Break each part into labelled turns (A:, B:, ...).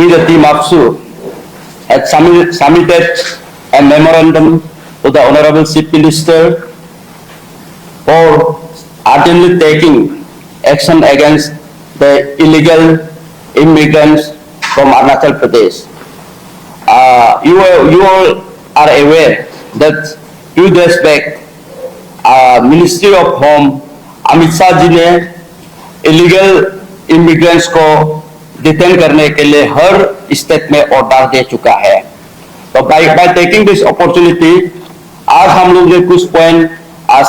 A: we the team APSU had submitted a memorandum to the Honorable Chief Minister for urgently taking action against the illegal immigrants from Arunachal Pradesh. You all are aware that 2 days back, Ministry of Home Amit Shah ji ने illegal immigrants को detain करने के लिए हर state में order दे चुका है। तो by taking this opportunity आज हम लोग ने कुछ पॉइंट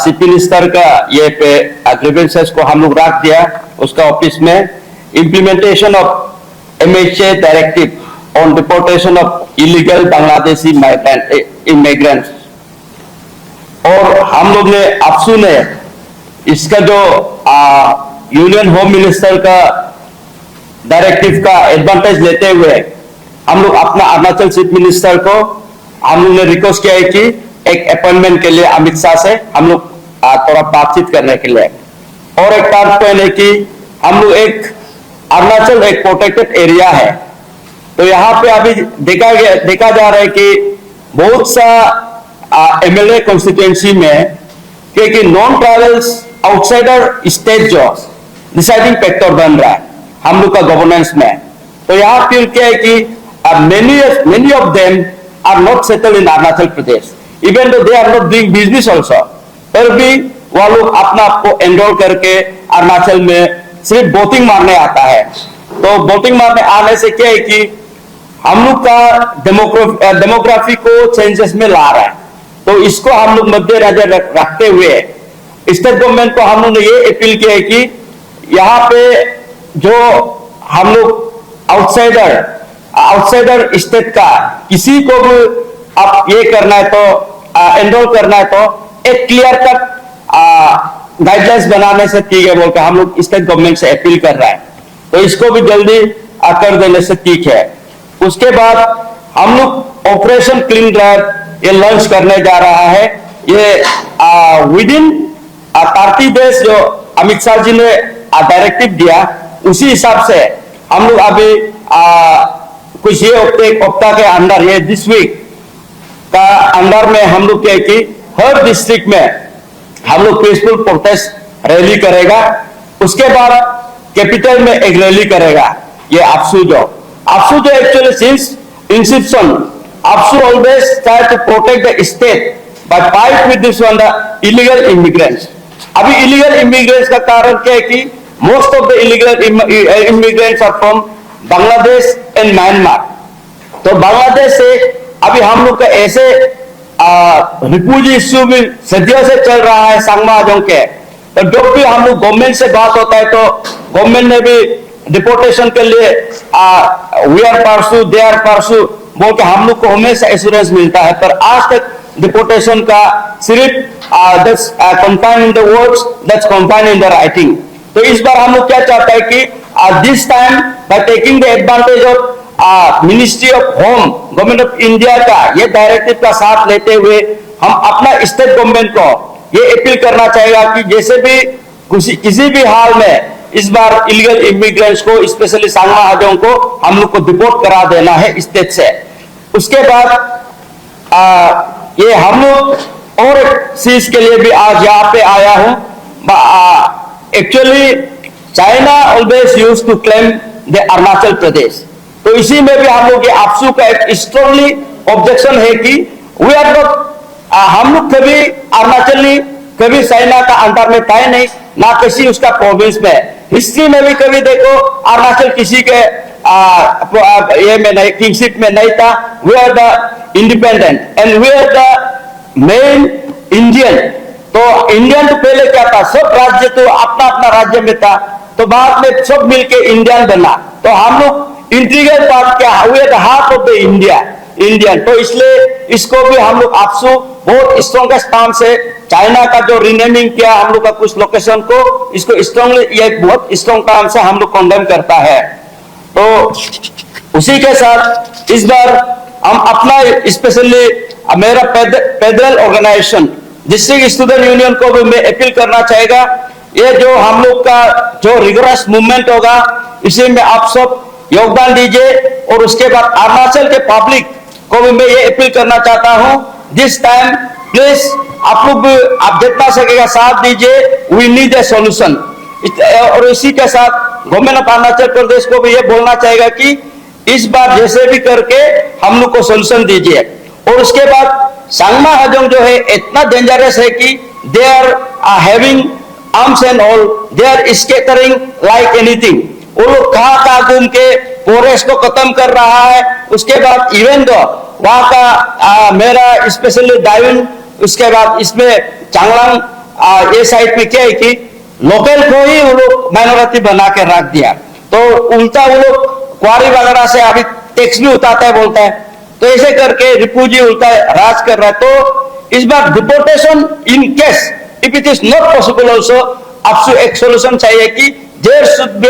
A: सीपी मिनिस्टर का ये पे ग्रीवेंसेस को हम लोग रख दिया उसका ऑफिस में। Implementation of MHA directive on deportation of illegal Bangladeshi immigrants, और हम लोग ने APSU ने इसका जो यूनियन होम मिनिस्टर का डायरेक्टिव का एडवांटेज लेते हुए हम लोग अपना अरुणाचल चीफ मिनिस्टर को हम लोग ने रिक्वेस्ट किया है कि एक अपॉइंटमेंट के लिए अमित शाह से हम लोग थोड़ा बातचीत करने के लिए। और एक बात तो है कि हम लोग एक अरुणाचल एक प्रोटेक्टेड एरिया है, तो यहाँ पे अभी देखा जा रहा है कि बहुत सा MLA कॉन्स्टिट्यूएंसी में क्योंकि नॉन ट्रैवल्स आउटसाइडर स्टेट जो डिसाइडिंग फैक्टर बन रहा है हम लोग का गवर्नेंस में। तो यहाँ पे क्या है कि many of them are not settled in Arunachal Pradesh, even though they are not doing business also, पर भी वो लोग अपना आप को एनरोल करके अरुणाचल में सिर्फ बोटिंग मारने आता है। तो बोटिंग मारने आने से क्या है कि हम लोग का डेमोग्राफी को चेंजेस में ला रहा है। तो इसको हम लोग मद्देनजर रखते हुए स्टेट गवर्नमेंट को हम लोग ने ये अपील किया है कि यहाँ पे जो हम लोग आउटसाइडर स्टेट का किसी को भी आप ये करना है तो एनरोल करना है तो एक क्लियर कट गाइडलाइंस बनाने से ठीक है बोलकर हम लोग स्टेट गवर्नमेंट से अपील कर रहा है। तो इसको भी जल्दी कर देने से ठीक है। उसके बाद हम लोग ऑपरेशन क्लीन ड्राइव ये लॉन्च करने जा रहा है। ये विदिन 30 डेज जो अमित शाह जी ने डायरेक्टिव दिया उसी हिसाब से हम लोग अभी कुछ ये हफ्ता के अंदर ये दिस वीक का अंदर में हम लोग क्या कि हर डिस्ट्रिक्ट में हम लोग पीसफुल प्रोटेस्ट रैली करेगा। उसके बाद कैपिटल में एक रैली करेगा। ये APSU जो actually since Inception APSU always try to protect the state by fight with this one the illegal immigrants। अभी illegal immigrants का कारण क्या है कि most of the illegal immigrants are from Bangladesh and Myanmar। तो बांग्लादेश से अभी हम लोग का ऐसे रिफ्यूजी इश्यू भी सदियों से चल रहा है संगमाजों के। तो जब भी हम लोग गवर्नमेंट से बात होता है तो गवर्नमेंट ने भी डिपोर्टेशन के लिए we are pursue they are pursue बोल के हम लोग को हमेशा एश्योरेंस मिलता है, पर आज तक डिपोर्टेशन का सिर्फ that's confined in the words, that's confined in the writing. तो इस बार हम लोग क्या चाहता है कि this time by taking the advantage of ministry of home government of India का ये डायरेक्टिव का साथ लेते हुए हम अपना स्टेट गवर्नमेंट को ये अपील करना चाहेगा कि जैसे भी किसी भी हाल में इस बार इलीगल इमिग्रेंट्स को स्पेशली सांगमा हाजों को हम लोग को डिपोर्ट करा देना है स्टेट से। उसके बाद ये हम लोग और एक चीज के लिए भी आज यहाँ पे आया हूं। Actually China always used to claim the Arunachal Pradesh, तो इसी में भी हम लोग APSU का एक स्ट्रांगली ऑब्जेक्शन है कि वी आर नॉट हम लोग कभी अरुणाचली कभी चाइना का अंडर में था नहीं, ना किसी उसका प्रोविंस में। हिस्ट्री में भी कभी देखो अरुणाचल किसी के ये में नहीं, किंगशिप में नहीं था। We are the independent and we are the main Indian. तो इंडियन तो पहले क्या था, सब राज्य तो अपना अपना राज्य में था, तो बाद में सब मिलके इंडियन बना। तो हम लोग इंटीग्रल पार्ट क्या हुए the heart of the Indian. तो इसलिए इसको भी हम लोग APSU बहुत स्ट्रॉन्गेस्ट काम से चाइना का जो रीनेमिंग किया हम लोग का कुछ लोकेशन को, इसको स्ट्रॉन्गली ये बहुत स्ट्रॉन्ग काम से हम लोग कंडेम करता है। तो उसी के साथ इस बार हम अपना स्पेशली मेरा federal organisation district student union को भी मैं अपील करना चाहेगा, ये जो हम लोग का जो रिगरस मूवमेंट होगा इसी में आप सब योगदान दीजिए और उसके बाद अरुणाचल के पब्लिक को भी मैं ये अपील करना चाहता हूं, दिस टाइम प्लीज आप लोग आप जितना सकेगा साथ दीजिए, वी नीड ए सॉल्यूशन। और इसी के साथ गवर्नमेंट ऑफ अरुणाचल प्रदेश को भी ये बोलना चाहेगा कि इस बार जैसे भी करके हम लोग को सॉल्यूशन दीजिए। और उसके बाद सांगमा हजोंग जो है इतना डेंजरस है कि they are having arms and all, they are scattering like anything. वो लोग कहाँ घूम के फॉरेस्ट को खत्म कर रहा है। उसके बाद इवन दो वहां का मेरा स्पेशली डाइविंग, उसके बाद इसमें चांगलांग ये साइड पे क्या है कि लोकल को ही वो लोग माइनॉरिटी बना के रख दिया, तो उल्टा वो लोग क्वारी वगैरह से अभी टैक्स भी उठाता है बोलता है, तो ऐसे करके रिफ्यूजी उल्टा राज कर रहा है। तो इस बार deportation in case if it is not possible also आपसे एक सोल्यूशन चाहिए कि देयर शुड बी